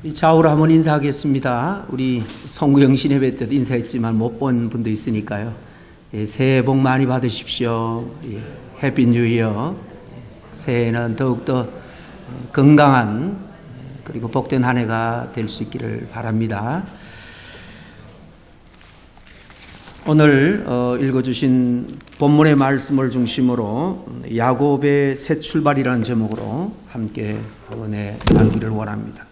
이 좌우로 한번 인사하겠습니다. 우리 송구영신 예배 때도 인사했지만 못 본 분도 있으니까요. 예, 새해 복 많이 받으십시오. 예, 해피 뉴 이어. 새해는 더욱더 건강한 그리고 복된 한 해가 될 수 있기를 바랍니다. 오늘 읽어주신 본문의 말씀을 중심으로 야곱의 새 출발이라는 제목으로 함께 은혜 나누기를 원합니다.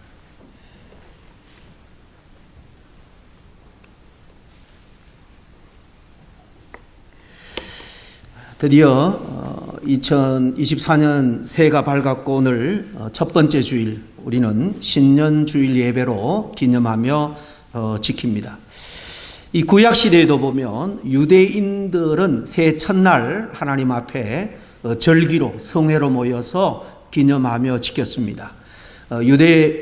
드디어 2024년 새해가 밝았고 오늘 첫 번째 주일 우리는 신년 주일 예배로 기념하며 지킵니다. 이 구약 시대에도 보면 유대인들은 새해 첫날 하나님 앞에 절기로 성회로 모여서 기념하며 지켰습니다. 유대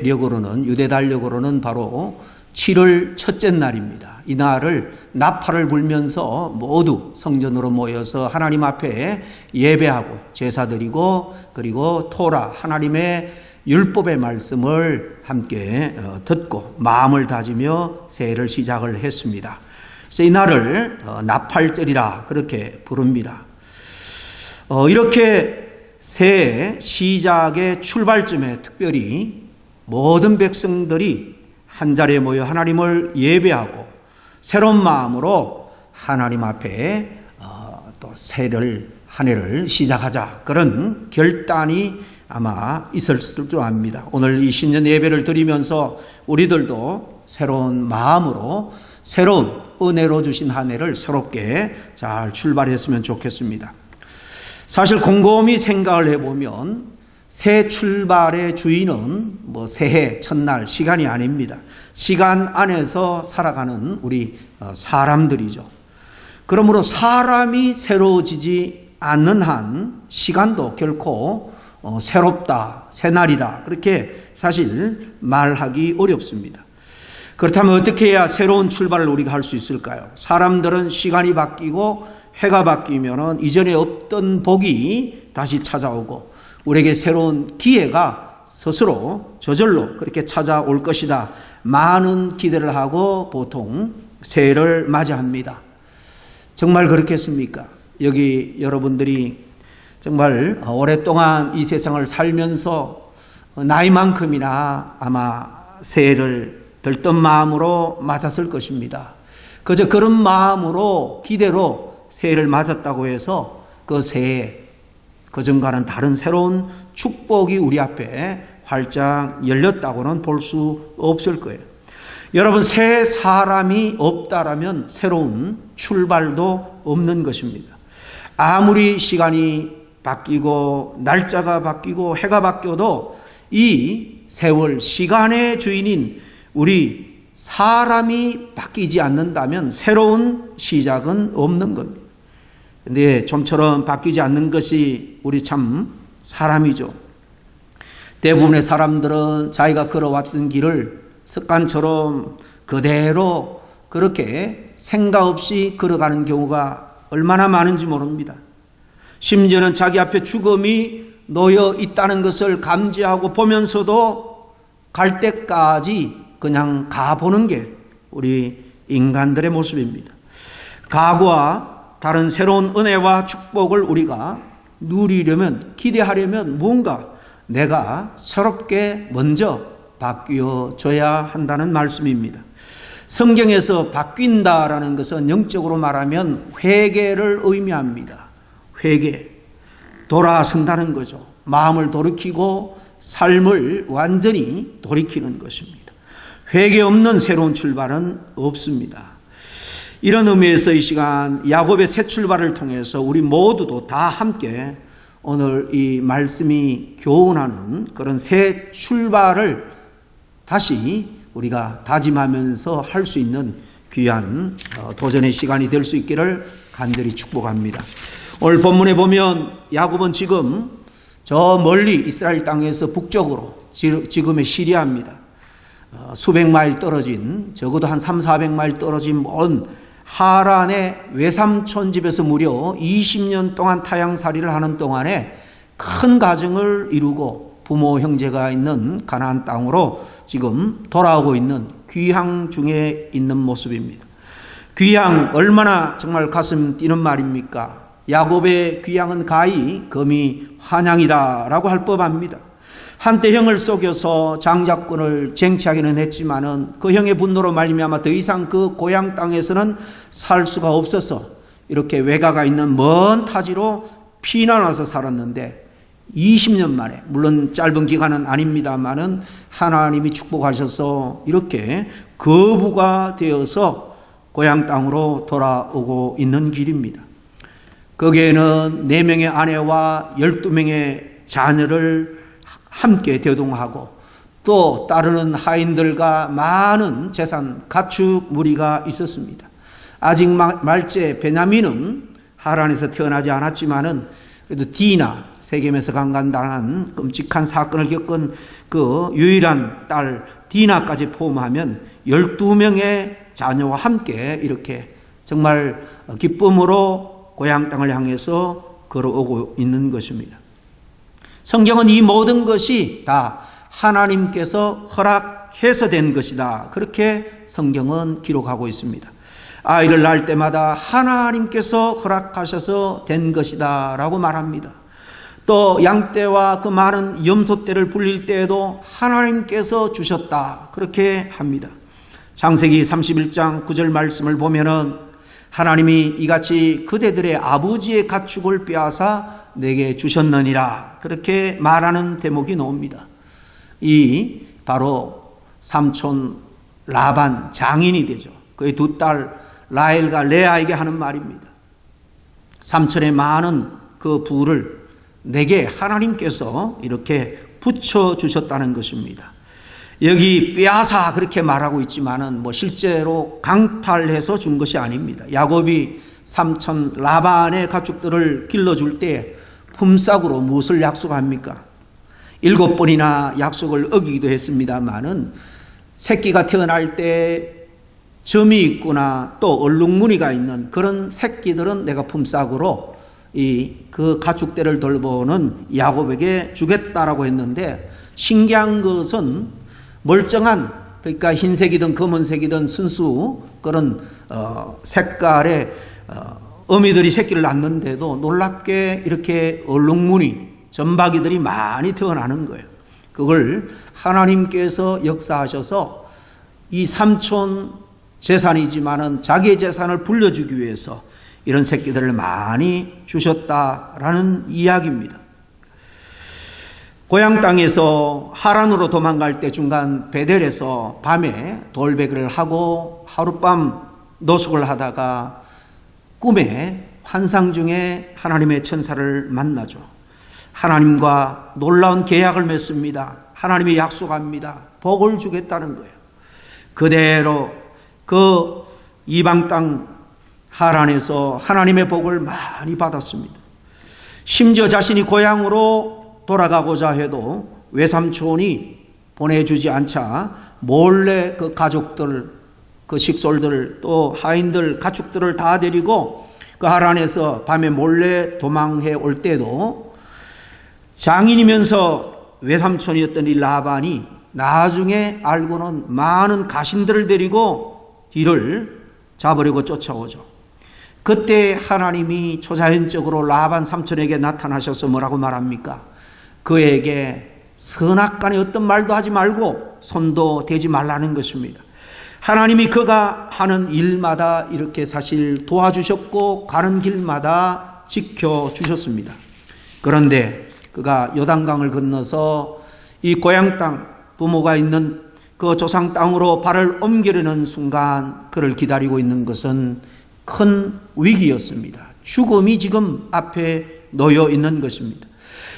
달력으로는 바로 7월 첫째 날입니다. 이 날을 나팔을 불면서 모두 성전으로 모여서 하나님 앞에 예배하고 제사 드리고 그리고 토라 하나님의 율법의 말씀을 함께 듣고 마음을 다지며 새해를 시작을 했습니다. 그래서 이 날을 나팔절이라 그렇게 부릅니다. 이렇게 새해 시작의 출발점에 특별히 모든 백성들이 한 자리에 모여 하나님을 예배하고 새로운 마음으로 하나님 앞에 또 새해를 한 해를 시작하자 그런 결단이 아마 있었을 줄 압니다. 오늘 이 신년 예배를 드리면서 우리들도 새로운 마음으로 새로운 은혜로 주신 한 해를 새롭게 잘 출발했으면 좋겠습니다. 사실 곰곰이 생각을 해보면 새 출발의 주인은 새해 첫날 시간이 아닙니다. 시간 안에서 살아가는 우리 사람들이죠. 그러므로 사람이 새로워지지 않는 한 시간도 결코 새롭다, 새날이다 그렇게 사실 말하기 어렵습니다. 그렇다면 어떻게 해야 새로운 출발을 우리가 할 수 있을까요? 사람들은 시간이 바뀌고 해가 바뀌면 이전에 없던 복이 다시 찾아오고 우리에게 새로운 기회가 스스로 저절로 그렇게 찾아올 것이다. 많은 기대를 하고 보통 새해를 맞이합니다. 정말 그렇겠습니까? 여기 여러분들이 정말 오랫동안 이 세상을 살면서 나이만큼이나 아마 새해를 들뜬 마음으로 맞았을 것입니다. 그저 그런 마음으로 기대로 새해를 맞았다고 해서 그 새해 그전과는 다른 새로운 축복이 우리 앞에 활짝 열렸다고는 볼 수 없을 거예요. 여러분, 새 사람이 없다라면 새로운 출발도 없는 것입니다. 아무리 시간이 바뀌고 날짜가 바뀌고 해가 바뀌어도 이 세월 시간의 주인인 우리 사람이 바뀌지 않는다면 새로운 시작은 없는 겁니다. 근데 좀처럼 바뀌지 않는 것이 우리 참 사람이죠. 대부분의 사람들은 자기가 걸어왔던 길을 습관처럼 그대로 그렇게 생각 없이 걸어가는 경우가 얼마나 많은지 모릅니다. 심지어는 자기 앞에 죽음이 놓여 있다는 것을 감지하고 보면서도 갈 때까지 그냥 가보는 게 우리 인간들의 모습입니다. 과거와 다른 새로운 은혜와 축복을 우리가 누리려면 기대하려면 뭔가 내가 새롭게 먼저 바뀌어져야 한다는 말씀입니다. 성경에서 바뀐다라는 것은 영적으로 말하면 회개를 의미합니다. 회개, 돌아선다는 거죠. 마음을 돌이키고 삶을 완전히 돌이키는 것입니다. 회개 없는 새로운 출발은 없습니다. 이런 의미에서 이 시간 야곱의 새 출발을 통해서 우리 모두도 다 함께 오늘 이 말씀이 교훈하는 그런 새 출발을 다시 우리가 다짐하면서 할 수 있는 귀한 도전의 시간이 될 수 있기를 간절히 축복합니다. 오늘 본문에 보면 야곱은 지금 저 멀리 이스라엘 땅에서 북쪽으로 지금의 시리아입니다. 수백 마일 떨어진 적어도 한 300~400마일 떨어진 먼 하란의 외삼촌 집에서 무려 20년 동안 타향살이를 하는 동안에 큰 가정을 이루고 부모 형제가 있는 가나안 땅으로 지금 돌아오고 있는 귀향 중에 있는 모습입니다. 귀향 얼마나 정말 가슴 뛰는 말입니까? 야곱의 귀향은 가히 금이 환향이다라고 할 법합니다. 한때 형을 속여서 장자권을 쟁취하기는 했지만은 그 형의 분노로 말미암아 더 이상 그 고향 땅에서는 살 수가 없어서 이렇게 외가가 있는 먼 타지로 피난 와서 살았는데 20년 만에, 물론 짧은 기간은 아닙니다만은 하나님이 축복하셔서 이렇게 거부가 되어서 고향 땅으로 돌아오고 있는 길입니다. 거기에는 4명의 아내와 12명의 자녀를 함께 대동하고 또 따르는 하인들과 많은 재산, 가축 무리가 있었습니다. 아직 말째 베냐민은 하란에서 태어나지 않았지만은 그래도 디나, 세겜에서 강간당한 끔찍한 사건을 겪은 그 유일한 딸 디나까지 포함하면 12명의 자녀와 함께 이렇게 정말 기쁨으로 고향 땅을 향해서 걸어오고 있는 것입니다. 성경은 이 모든 것이 다 하나님께서 허락해서 된 것이다. 그렇게 성경은 기록하고 있습니다. 아이를 낳을 때마다 하나님께서 허락하셔서 된 것이다 라고 말합니다. 또 양떼와 그 많은 염소떼를 불릴 때에도 하나님께서 주셨다 그렇게 합니다. 창세기 31장 9절 말씀을 보면은 하나님이 이같이 그대들의 아버지의 가축을 빼앗아 내게 주셨느니라 그렇게 말하는 대목이 나옵니다. 이 바로 삼촌 라반 장인이 되죠. 그의 두 딸 라헬과 레아에게 하는 말입니다. 삼촌의 많은 그 부를 내게 하나님께서 이렇게 붙여주셨다는 것입니다. 여기 빼앗아 그렇게 말하고 있지만은 실제로 강탈해서 준 것이 아닙니다. 야곱이 삼촌 라반의 가축들을 길러줄 때 품삯으로 무엇을 약속합니까? 7번이나 약속을 어기기도 했습니다만은 새끼가 태어날 때 점이 있거나 또 얼룩무늬가 있는 그런 새끼들은 내가 품삯으로 그 가축대를 돌보는 야곱에게 주겠다라고 했는데 신기한 것은 멀쩡한 그러니까 흰색이든 검은색이든 순수 그런 색깔의 어미들이 새끼를 낳는데도 놀랍게 이렇게 얼룩무늬 점박이들이 많이 태어나는 거예요. 그걸 하나님께서 역사하셔서 이 삼촌 재산이지만은 자기의 재산을 불려주기 위해서 이런 새끼들을 많이 주셨다라는 이야기입니다. 고향 땅에서 하란으로 도망갈 때 중간 베델에서 밤에 돌배기를 하고 하룻밤 노숙을 하다가 꿈에 환상 중에 하나님의 천사를 만나죠. 하나님과 놀라운 계약을 맺습니다. 하나님이 약속합니다. 복을 주겠다는 거예요. 그대로 그 이방 땅 하란에서 하나님의 복을 많이 받았습니다. 심지어 자신이 고향으로 돌아가고자 해도 외삼촌이 보내주지 않자 몰래 그 가족들, 그 식솔들 또 하인들, 가축들을 다 데리고 그 하란에서 밤에 몰래 도망해 올 때도 장인이면서 외삼촌이었던 이 라반이 나중에 알고는 많은 가신들을 데리고 뒤를 잡으려고 쫓아오죠. 그때 하나님이 초자연적으로 라반 삼촌에게 나타나셔서 뭐라고 말합니까? 그에게 선악간에 어떤 말도 하지 말고 손도 대지 말라는 것입니다. 하나님이 그가 하는 일마다 이렇게 사실 도와주셨고 가는 길마다 지켜주셨습니다. 그런데 그가 요단강을 건너서 이 고향 땅 부모가 있는 그 조상 땅으로 발을 옮기려는 순간 그를 기다리고 있는 것은 큰 위기였습니다. 죽음이 지금 앞에 놓여 있는 것입니다.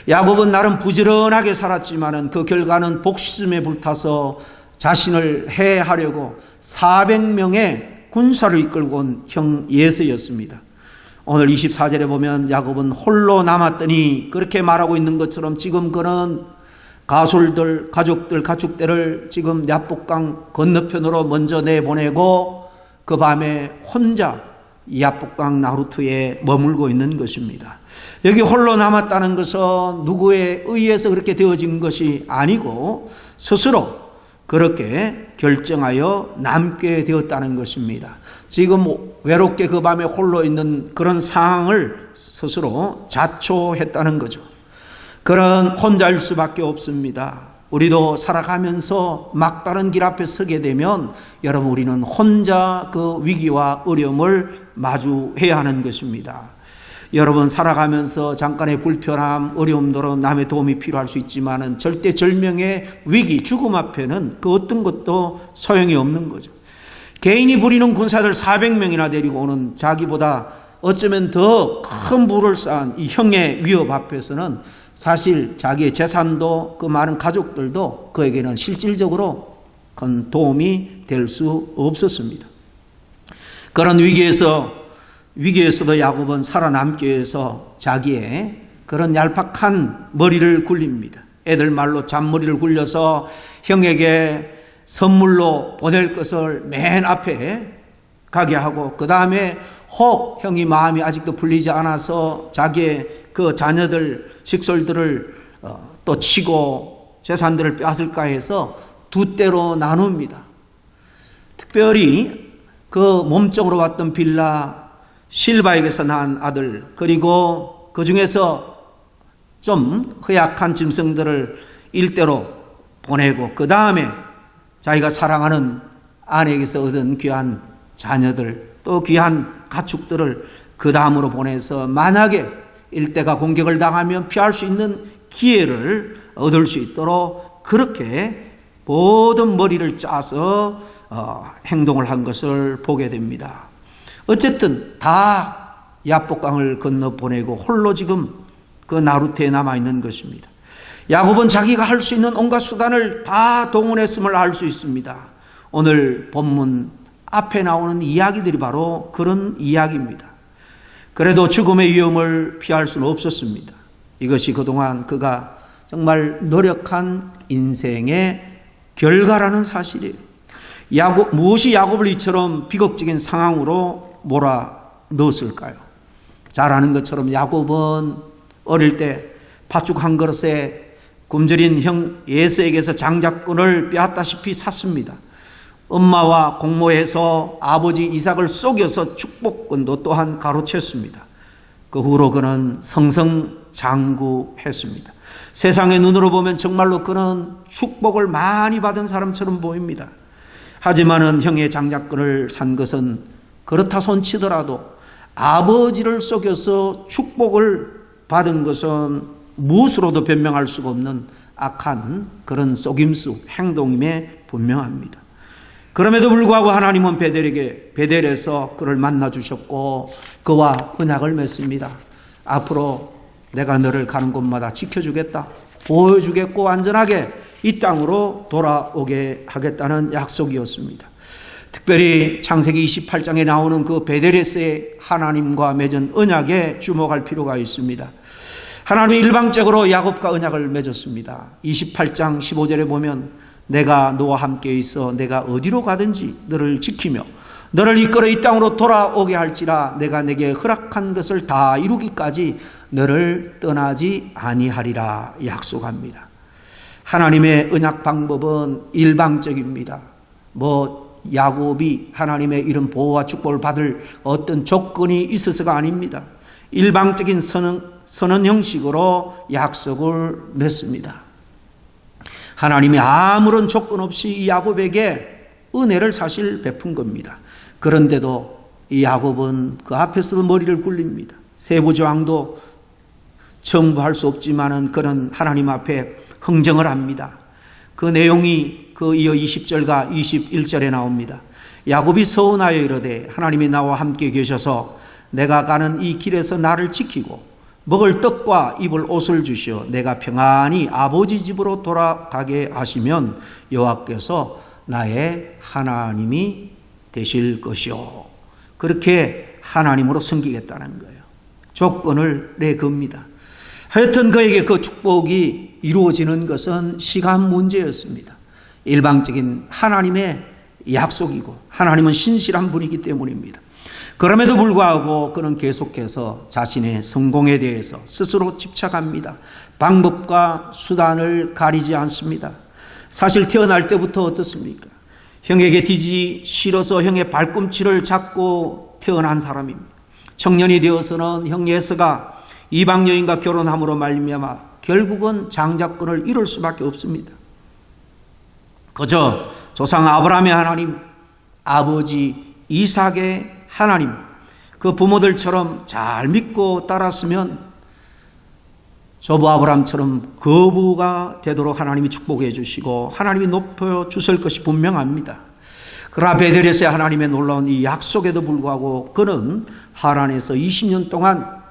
야곱은 나름 부지런하게 살았지만은 그 결과는 복심에 불타서 자신을 해하려고 400명의 군사를 이끌고 온 형 예세였습니다. 오늘 24절에 보면 야곱은 홀로 남았더니 그렇게 말하고 있는 것처럼 지금 그는 가솔들, 가족들, 가축대를 지금 야복강 건너편으로 먼저 내보내고 그 밤에 혼자 야복강 나루트에 머물고 있는 것입니다. 여기 홀로 남았다는 것은 누구에 의해서 그렇게 되어진 것이 아니고 스스로 그렇게 결정하여 남게 되었다는 것입니다. 지금 외롭게 그 밤에 홀로 있는 그런 상황을 스스로 자초했다는 거죠. 그런 혼자일 수밖에 없습니다. 우리도 살아가면서 막다른 길 앞에 서게 되면 여러분 우리는 혼자 그 위기와 어려움을 마주해야 하는 것입니다. 여러분 살아가면서 잠깐의 불편함, 어려움으로 남의 도움이 필요할 수 있지만은 절대절명의 위기, 죽음 앞에는 그 어떤 것도 소용이 없는 거죠. 개인이 부리는 군사들 400명이나 데리고 오는 자기보다 어쩌면 더 큰 부를 쌓은 이 형의 위협 앞에서는 사실 자기의 재산도 그 많은 가족들도 그에게는 실질적으로 큰 도움이 될 수 없었습니다. 그런 위기에서도 야곱은 살아남기 위해서 자기의 그런 얄팍한 머리를 굴립니다. 애들 말로 잔머리를 굴려서 형에게 선물로 보낼 것을 맨 앞에 가게 하고, 그 다음에 혹 형이 마음이 아직도 풀리지 않아서 자기의 그 자녀들, 식솔들을 또 치고 재산들을 빼앗을까 해서 두 때로 나눕니다. 특별히 그 몸종으로 왔던 빌라 실바에게서 낳은 아들, 그리고 그 중에서 좀 허약한 짐승들을 일대로 보내고, 그 다음에 자기가 사랑하는 아내에게서 얻은 귀한 자녀들, 또 귀한 가축들을 그 다음으로 보내서 만약에 일대가 공격을 당하면 피할 수 있는 기회를 얻을 수 있도록 그렇게 모든 머리를 짜서 행동을 한 것을 보게 됩니다. 어쨌든 다 야복강을 건너 보내고 홀로 지금 그 나루테에 남아있는 것입니다. 야곱은 자기가 할 수 있는 온갖 수단을 다 동원했음을 알 수 있습니다. 오늘 본문 앞에 나오는 이야기들이 바로 그런 이야기입니다. 그래도 죽음의 위험을 피할 수는 없었습니다. 이것이 그동안 그가 정말 노력한 인생의 결과라는 사실이에요. 무엇이 야곱을 이처럼 비극적인 상황으로 몰아넣었을까요? 잘 아는 것처럼 야곱은 어릴 때 팥죽 한 그릇에 굶주린 형 에서에게서 장자권을 빼앗다시피 샀습니다. 엄마와 공모해서 아버지 이삭을 속여서 축복권도 또한 가로챘습니다. 그 후로 그는 성성장구했습니다. 세상의 눈으로 보면 정말로 그는 축복을 많이 받은 사람처럼 보입니다. 하지만은 형의 장자권을 산 것은 그렇다 손치더라도 아버지를 속여서 축복을 받은 것은 무엇으로도 변명할 수가 없는 악한 그런 속임수 행동임에 분명합니다. 그럼에도 불구하고 하나님은 베델에서 그를 만나 주셨고 그와 언약을 맺습니다. 앞으로 내가 너를 가는 곳마다 지켜주겠다, 보여주겠고 안전하게 이 땅으로 돌아오게 하겠다는 약속이었습니다. 특별히 창세기 28장에 나오는 그 베델에서의 하나님과 맺은 언약에 주목할 필요가 있습니다. 하나님이 일방적으로 야곱과 언약을 맺었습니다. 28장 15절에 보면 내가 너와 함께 있어 내가 어디로 가든지 너를 지키며 너를 이끌어 이 땅으로 돌아오게 할지라 내가 내게 허락한 것을 다 이루기까지 너를 떠나지 아니하리라 약속합니다. 하나님의 언약 방법은 일방적입니다. 야곱이 하나님의 이런 보호와 축복을 받을 어떤 조건이 있어서가 아닙니다. 일방적인 선언 형식으로 약속을 맺습니다. 하나님이 아무런 조건 없이 야곱에게 은혜를 사실 베푼 겁니다. 그런데도 이 야곱은 그 앞에서도 머리를 굴립니다. 세부조항도 청부할 수 없지만은 그는 하나님 앞에 흥정을 합니다. 그 내용이 그 이어 20절과 21절에 나옵니다. 야곱이 서운하여 이르되 하나님이 나와 함께 계셔서 내가 가는 이 길에서 나를 지키고 먹을 떡과 입을 옷을 주시어 내가 평안히 아버지 집으로 돌아가게 하시면 여호와께서 나의 하나님이 되실 것이요. 그렇게 하나님으로 섬기겠다는 거예요. 조건을 내겁니다. 하여튼 그에게 그 축복이 이루어지는 것은 시간 문제였습니다. 일방적인 하나님의 약속이고 하나님은 신실한 분이기 때문입니다. 그럼에도 불구하고 그는 계속해서 자신의 성공에 대해서 스스로 집착합니다. 방법과 수단을 가리지 않습니다. 사실 태어날 때부터 어떻습니까? 형에게 뒤지 싫어서 형의 발꿈치를 잡고 태어난 사람입니다. 청년이 되어서는 형 예스가 이방 여인과 결혼함으로 말미암아 결국은 장자권을 잃을 수밖에 없습니다. 그저 조상 아브라함의 하나님, 아버지 이삭의 하나님, 그 부모들처럼 잘 믿고 따랐으면 조부 아브라함처럼 거부가 되도록 하나님이 축복해 주시고 하나님이 높여 주실 것이 분명합니다. 그러나 베델에서의 하나님의 놀라운 이 약속에도 불구하고 그는 하란에서 20년 동안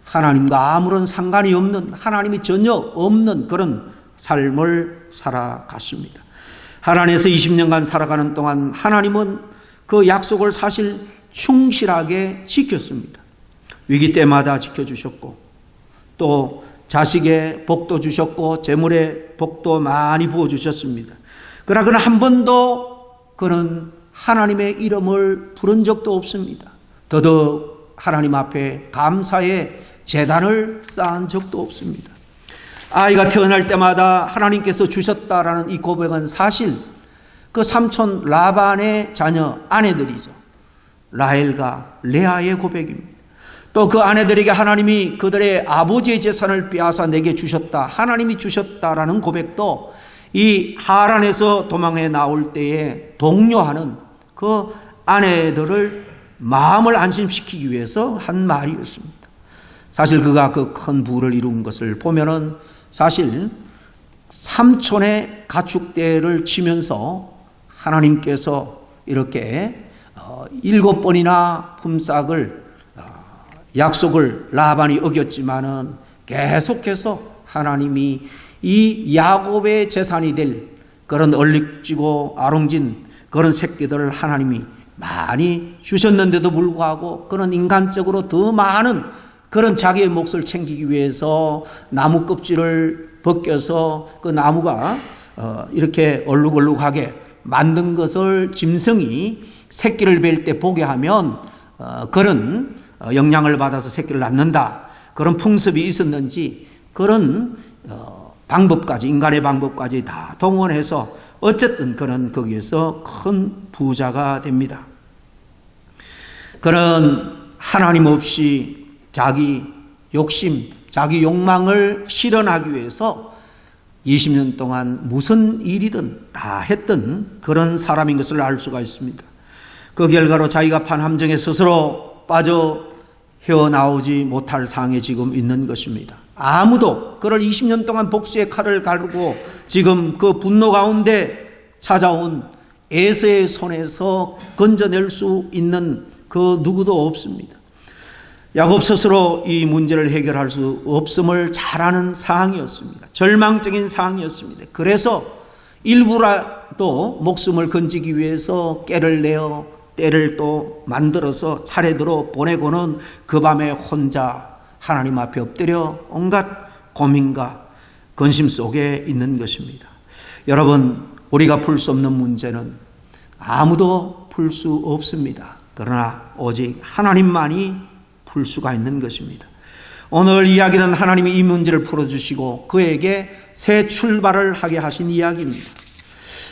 하나님과 아무런 상관이 없는, 하나님이 전혀 없는 그런 삶을 살아갔습니다. 하란에서 20년간 살아가는 동안 하나님은 그 약속을 사실 충실하게 지켰습니다. 위기 때마다 지켜주셨고 또 자식의 복도 주셨고 재물의 복도 많이 부어주셨습니다. 그러나 그는 한 번도 그는 하나님의 이름을 부른 적도 없습니다. 더더욱 하나님 앞에 감사의 제단을 쌓은 적도 없습니다. 아이가 태어날 때마다 하나님께서 주셨다라는 이 고백은 사실 그 삼촌 라반의 자녀 아내들이죠. 라헬과 레아의 고백입니다. 또 그 아내들에게 하나님이 그들의 아버지의 재산을 빼앗아 내게 주셨다, 하나님이 주셨다라는 고백도 이 하란에서 도망해 나올 때에 동료하는 그 아내들을 마음을 안심시키기 위해서 한 말이었습니다. 사실 그가 그 큰 부를 이룬 것을 보면은 사실 삼촌의 가축대를 치면서 하나님께서 이렇게 7번이나 품삯을 약속을 라반이 어겼지만은 계속해서 하나님이 이 야곱의 재산이 될 그런 얼룩지고 아롱진 그런 새끼들을 하나님이 많이 주셨는데도 불구하고 그는 인간적으로 더 많은 그런 자기의 몫을 챙기기 위해서 나무 껍질을 벗겨서 그 나무가 이렇게 얼룩얼룩하게 만든 것을 짐승이 새끼를 뵐 때 보게 하면 그런 영향을 받아서 새끼를 낳는다, 그런 풍습이 있었는지 그런 방법까지, 인간의 방법까지 다 동원해서 어쨌든 그는 거기에서 큰 부자가 됩니다. 그는 하나님 없이 자기 욕심, 자기 욕망을 실현하기 위해서 20년 동안 무슨 일이든 다 했던 그런 사람인 것을 알 수가 있습니다. 그 결과로 자기가 판 함정에 스스로 빠져 헤어나오지 못할 상황에 지금 있는 것입니다. 아무도 그를 20년 동안 복수의 칼을 갈고 지금 그 분노 가운데 찾아온 에서의 손에서 건져낼 수 있는 그 누구도 없습니다. 야곱 스스로 이 문제를 해결할 수 없음을 잘 아는 상황이었습니다. 절망적인 상황이었습니다. 그래서 일부라도 목숨을 건지기 위해서 깨를 내어 때를 또 만들어서 차례대로 보내고는 그 밤에 혼자 하나님 앞에 엎드려 온갖 고민과 근심 속에 있는 것입니다. 여러분, 우리가 풀 수 없는 문제는 아무도 풀 수 없습니다. 그러나 오직 하나님만이 풀 수가 있는 것입니다. 오늘 이야기는 하나님이 이 문제를 풀어주시고 그에게 새 출발을 하게 하신 이야기입니다.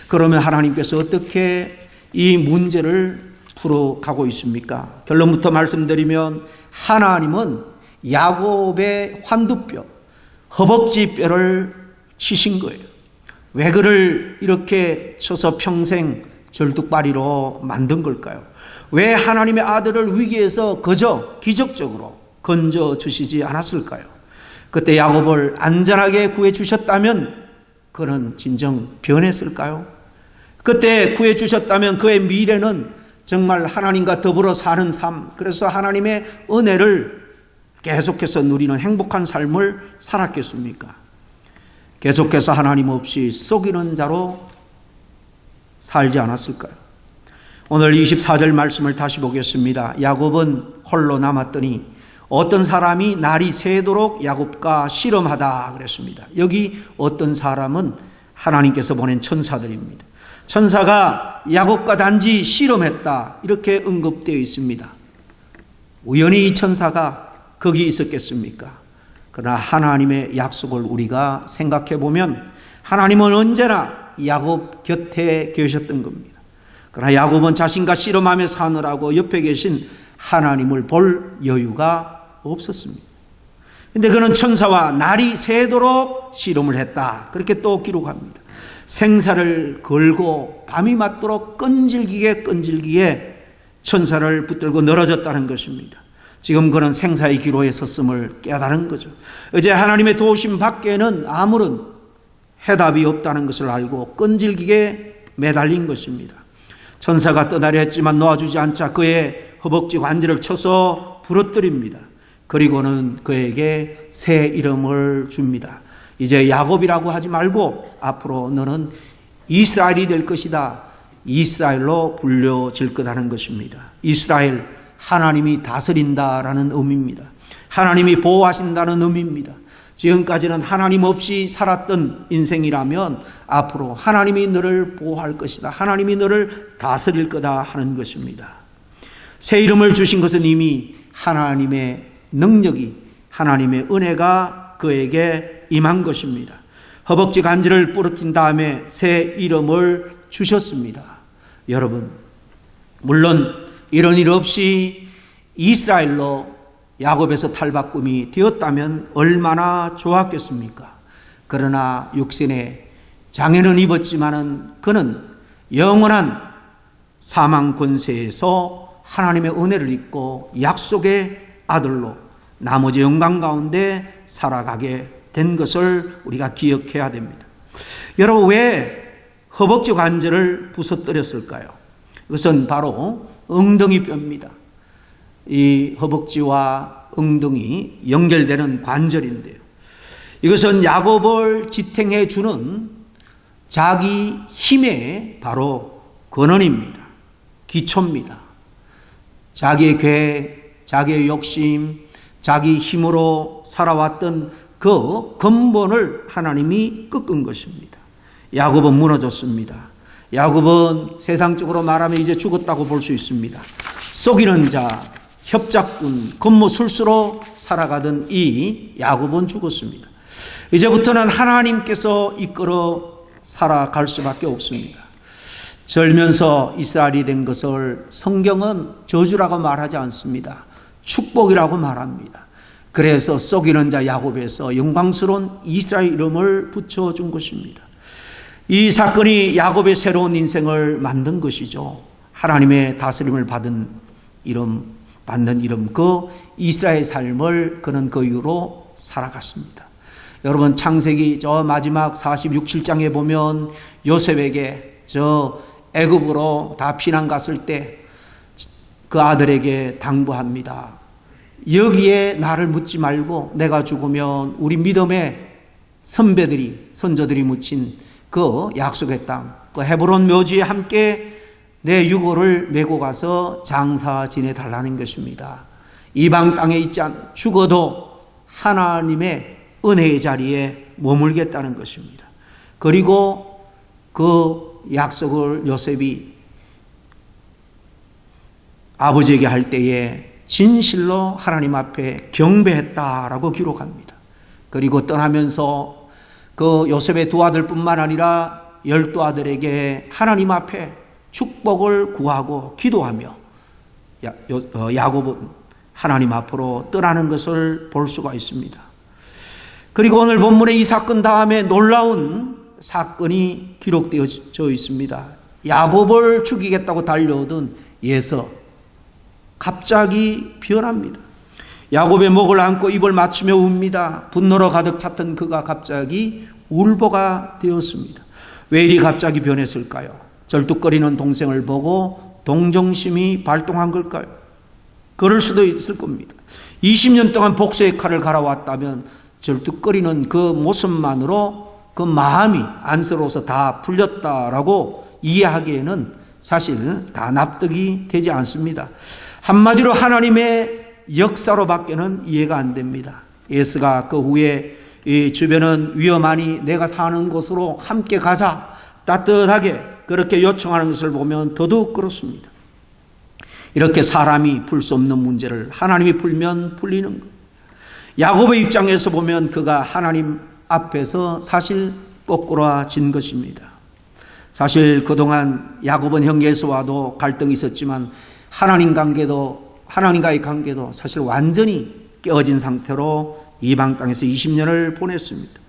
그러면 하나님께서 어떻게 이 문제를 풀어가고 있습니까? 결론부터 말씀드리면 하나님은 야곱의 환두뼈, 허벅지 뼈를 치신 거예요. 왜 그를 이렇게 쳐서 평생 절뚝발이로 만든 걸까요? 왜 하나님의 아들을 위기에서 그저 기적적으로 건져주시지 않았을까요? 그때 야곱을 안전하게 구해주셨다면 그는 진정 변했을까요? 그때 구해주셨다면 그의 미래는 정말 하나님과 더불어 사는 삶, 그래서 하나님의 은혜를 계속해서 누리는 행복한 삶을 살았겠습니까? 계속해서 하나님 없이 속이는 자로 살지 않았을까요? 오늘 24절 말씀을 다시 보겠습니다. 야곱은 홀로 남았더니 어떤 사람이 날이 새도록 야곱과 씨름하다 그랬습니다. 여기 어떤 사람은 하나님께서 보낸 천사들입니다. 천사가 야곱과 단지 씨름했다 이렇게 언급되어 있습니다. 우연히 이 천사가 거기 있었겠습니까? 그러나 하나님의 약속을 우리가 생각해 보면 하나님은 언제나 야곱 곁에 계셨던 겁니다. 그러나 야곱은 자신과 씨름하며 사느라고 옆에 계신 하나님을 볼 여유가 없었습니다. 근데 그는 천사와 날이 새도록 씨름을 했다. 그렇게 또 기록합니다. 생사를 걸고 밤이 맞도록 끈질기게 천사를 붙들고 늘어졌다는 것입니다. 지금 그는 생사의 기로에 섰음을 깨달은 거죠. 이제 하나님의 도우심 밖에는 아무런 해답이 없다는 것을 알고 끈질기게 매달린 것입니다. 천사가 떠나려 했지만 놓아주지 않자 그의 허벅지 관절을 쳐서 부러뜨립니다. 그리고는 그에게 새 이름을 줍니다. 이제 야곱이라고 하지 말고 앞으로 너는 이스라엘이 될 것이다. 이스라엘로 불려질 거라는 것입니다. 이스라엘, 하나님이 다스린다라는 의미입니다. 하나님이 보호하신다는 의미입니다. 지금까지는 하나님 없이 살았던 인생이라면 앞으로 하나님이 너를 보호할 것이다. 하나님이 너를 다스릴 거다 하는 것입니다. 새 이름을 주신 것은 이미 하나님의 능력이, 하나님의 은혜가 그에게 임한 것입니다. 허벅지 간질을 부러뜨린 다음에 새 이름을 주셨습니다. 여러분, 물론 이런 일 없이 이스라엘로 야곱에서 탈바꿈이 되었다면 얼마나 좋았겠습니까? 그러나 육신에 장애는 입었지만은 그는 영원한 사망 권세에서 하나님의 은혜를 입고 약속의 아들로 나머지 영광 가운데 살아가게 된 것을 우리가 기억해야 됩니다. 여러분, 왜 허벅지 관절을 부서뜨렸을까요? 그것은 바로 엉덩이 뼈입니다. 이 허벅지와 엉덩이 연결되는 관절인데요. 이것은 야곱을 지탱해 주는 자기 힘의 바로 근원입니다. 기초입니다. 자기의 계획, 자기의 욕심, 자기 힘으로 살아왔던 그 근본을 하나님이 꺾은 것입니다. 야곱은 무너졌습니다. 야곱은 세상적으로 말하면 이제 죽었다고 볼 수 있습니다. 속이는 자, 협작꾼, 권모술수로 살아가던 이 야곱은 죽었습니다. 이제부터는 하나님께서 이끌어 살아갈 수밖에 없습니다. 절면서 이스라엘이 된 것을 성경은 저주라고 말하지 않습니다. 축복이라고 말합니다. 그래서 속이는 자 야곱에서 영광스러운 이스라엘 이름을 붙여준 것입니다. 이 사건이 야곱의 새로운 인생을 만든 것이죠. 하나님의 다스림을 받는 이름, 그 이스라엘 삶을 그는 그 이후로 살아갔습니다. 여러분, 창세기 저 마지막 46, 7장에 보면 요셉에게 저 애굽으로 다 피난 갔을 때 그 아들에게 당부합니다. 여기에 나를 묻지 말고 내가 죽으면 우리 믿음의 선조들이 묻힌 그 약속의 땅, 그 헤브론 묘지에 함께 내 유고를 메고 가서 장사 지내달라는 것입니다. 이방 땅에 있지 않, 죽어도 하나님의 은혜의 자리에 머물겠다는 것입니다. 그리고 그 약속을 요셉이 아버지에게 할 때에 진실로 하나님 앞에 경배했다라고 기록합니다. 그리고 떠나면서 그 요셉의 두 아들뿐만 아니라 12아들에게 하나님 앞에 축복을 구하고 기도하며 야곱은 하나님 앞으로 떠나는 것을 볼 수가 있습니다. 그리고 오늘 본문의 이 사건 다음에 놀라운 사건이 기록되어져 있습니다. 야곱을 죽이겠다고 달려오던 예서 갑자기 변합니다. 야곱의 목을 안고 입을 맞추며 웁니다. 분노로 가득 찼던 그가 갑자기 울보가 되었습니다. 왜 이리 갑자기 변했을까요? 절뚝거리는 동생을 보고 동정심이 발동한 걸까요? 그럴 수도 있을 겁니다. 20년 동안 복수의 칼을 갈아왔다면 절뚝거리는 그 모습만으로 그 마음이 안쓰러워서 다 풀렸다라고 이해하기에는 사실 다 납득이 되지 않습니다. 한마디로 하나님의 역사로밖에는 이해가 안 됩니다. 예수가 그 후에 이 주변은 위험하니 내가 사는 곳으로 함께 가자, 따뜻하게 그렇게 요청하는 것을 보면 더더욱 그렇습니다. 이렇게 사람이 풀 수 없는 문제를 하나님이 풀면 풀리는 것. 야곱의 입장에서 보면 그가 하나님 앞에서 사실 거꾸로진 것입니다. 사실 그동안 야곱은 형제에서와도 갈등이 있었지만 하나님과의 관계도 사실 완전히 깨어진 상태로 이방 땅에서 20년을 보냈습니다.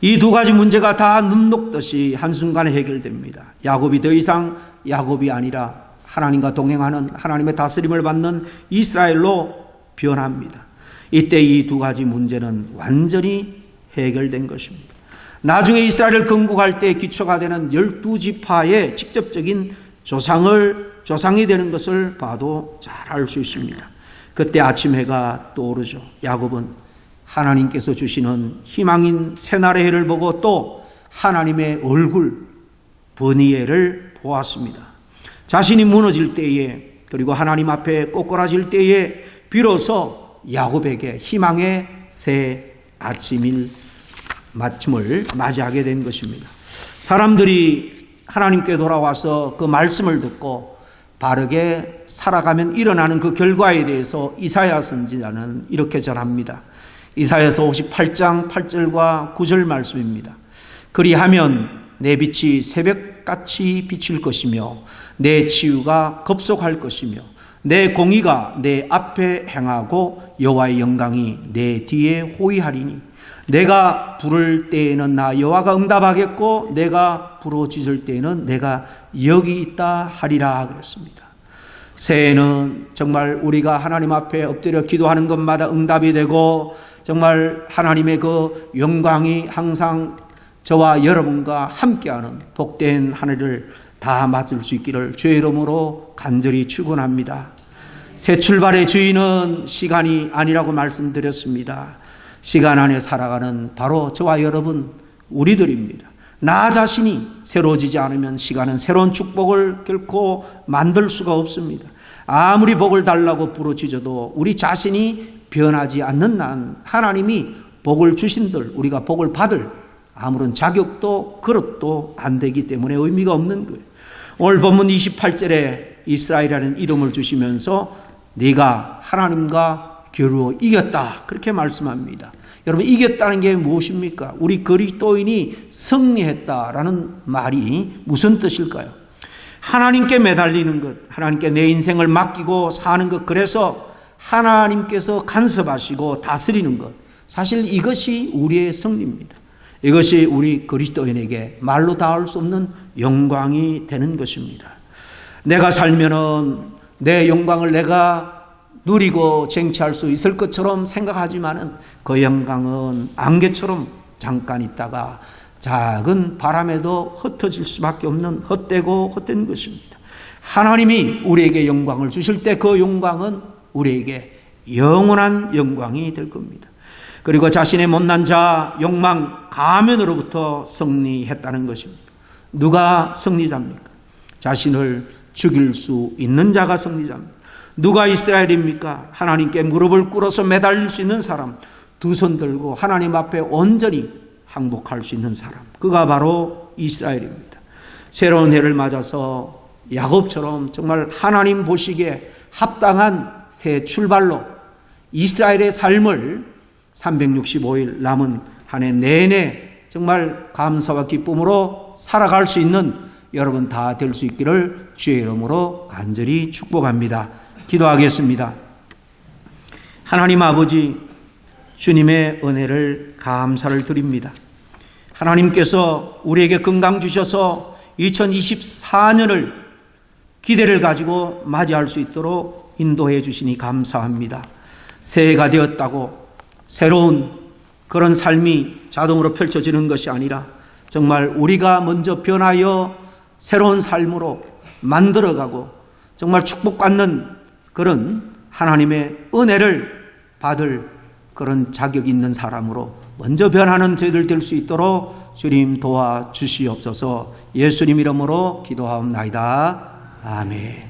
이 두 가지 문제가 다 눈 녹듯이 한순간에 해결됩니다. 야곱이 더 이상 야곱이 아니라 하나님과 동행하는, 하나님의 다스림을 받는 이스라엘로 변합니다. 이때 이 두 가지 문제는 완전히 해결된 것입니다. 나중에 이스라엘을 건국할 때 기초가 되는 12지파의 직접적인 조상이 되는 것을 봐도 잘 알 수 있습니다. 그때 아침 해가 떠오르죠. 야곱은 하나님께서 주시는 희망인 새날의 해를 보고 또 하나님의 얼굴 버니엘을 보았습니다. 자신이 무너질 때에, 그리고 하나님 앞에 꼬꾸라질 때에 비로소 야곱에게 희망의 새 아침을 맞이하게 된 것입니다. 사람들이 하나님께 돌아와서 그 말씀을 듣고 바르게 살아가면 일어나는 그 결과에 대해서 이사야 선지자는 이렇게 전합니다. 이사야서 58장 8절과 9절 말씀입니다. 그리하면 내 빛이 새벽같이 비칠 것이며 내 치유가 급속할 것이며 내 공의가 내 앞에 행하고 여호와의 영광이 내 뒤에 호위하리니 내가 부를 때에는 나 여호와가 응답하겠고 내가 부르짖을 때에는 내가 여기 있다 하리라 그랬습니다. 새해는 정말 우리가 하나님 앞에 엎드려 기도하는 것마다 응답이 되고 정말 하나님의 그 영광이 항상 저와 여러분과 함께하는 복된 한 해를 다 맞을 수 있기를 주의 이름으로 간절히 축원합니다. 새 출발의 주인은 시간이 아니라고 말씀드렸습니다. 시간 안에 살아가는 바로 저와 여러분 우리들입니다. 나 자신이 새로워지지 않으면 시간은 새로운 축복을 결코 만들 수가 없습니다. 아무리 복을 달라고 부르짖어도 우리 자신이 변하지 않는 한 하나님이 복을 주신들 우리가 복을 받을 아무런 자격도 그릇도 안 되기 때문에 의미가 없는 거예요. 오늘 본문 28절에 이스라엘이라는 이름을 주시면서 네가 하나님과 겨루어 이겼다 그렇게 말씀합니다. 여러분 이겼다는 게 무엇입니까? 우리 그리스도인이 승리했다라는 말이 무슨 뜻일까요? 하나님께 매달리는 것, 하나님께 내 인생을 맡기고 사는 것, 그래서 하나님께서 간섭하시고 다스리는 것, 사실 이것이 우리의 승리입니다. 이것이 우리 그리스도인에게 말로 닿을 수 없는 영광이 되는 것입니다. 내가 살면은 내 영광을 내가 누리고 쟁취할 수 있을 것처럼 생각하지만은 그 영광은 안개처럼 잠깐 있다가 작은 바람에도 흩어질 수밖에 없는 헛되고 헛된 것입니다. 하나님이 우리에게 영광을 주실 때 그 영광은 우리에게 영원한 영광이 될 겁니다. 그리고 자신의 못난 자, 욕망, 가면으로부터 승리했다는 것입니다. 누가 승리자입니까? 자신을 죽일 수 있는 자가 승리자입니다. 누가 이스라엘입니까? 하나님께 무릎을 꿇어서 매달릴 수 있는 사람, 두 손 들고 하나님 앞에 온전히 항복할 수 있는 사람, 그가 바로 이스라엘입니다. 새로운 해를 맞아서 야곱처럼 정말 하나님 보시기에 합당한 새 출발로 이스라엘의 삶을 365일 남은 한 해 내내 정말 감사와 기쁨으로 살아갈 수 있는 여러분 다 될 수 있기를 주의 이름으로 간절히 축복합니다. 기도하겠습니다. 하나님 아버지, 주님의 은혜를 감사를 드립니다. 하나님께서 우리에게 건강 주셔서 2024년을 기대를 가지고 맞이할 수 있도록 인도해 주시니 감사합니다. 새해가 되었다고 새로운 그런 삶이 자동으로 펼쳐지는 것이 아니라 정말 우리가 먼저 변하여 새로운 삶으로 만들어가고 정말 축복받는 그런 하나님의 은혜를 받을 그런 자격 있는 사람으로 먼저 변하는 저희들 될 수 있도록 주님 도와주시옵소서. 예수님 이름으로 기도하옵나이다. 아멘.